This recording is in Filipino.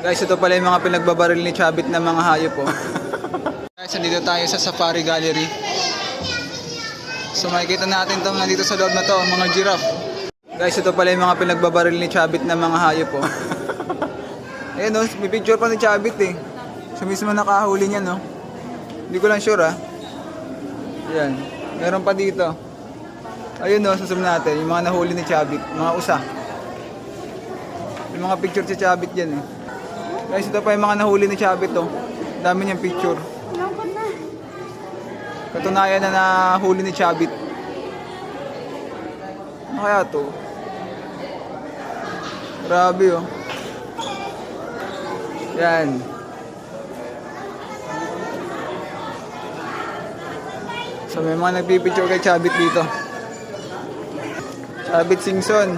Guys, ito pala yung mga pinagbabaril ni Chabit na mga hayop po. Guys, nandito tayo sa Safari Gallery. So makikita natin itong nandito sa loob na to, mga giraffe. Guys, ito pala yung mga pinagbabaril ni Chabit na mga hayop po. Ayan o, may picture pa ni Chabit eh. Siya mismo nakahuli niya no. Hindi ko lang sure ah. Ayan, meron pa dito. Ayun o, susum natin, yung mga nahuli ni Chabit, mga usa. Yung mga picture si Chabit dyan eh. Guys, ito pa yung mga nahuli ni Chabit oh. Dami niyang picture. Katunayan na nahuli ni Chabit. Ano kaya to? Grabe oh. Yan. So may mga nagpipicture kay Chabit dito. Chabit Singson.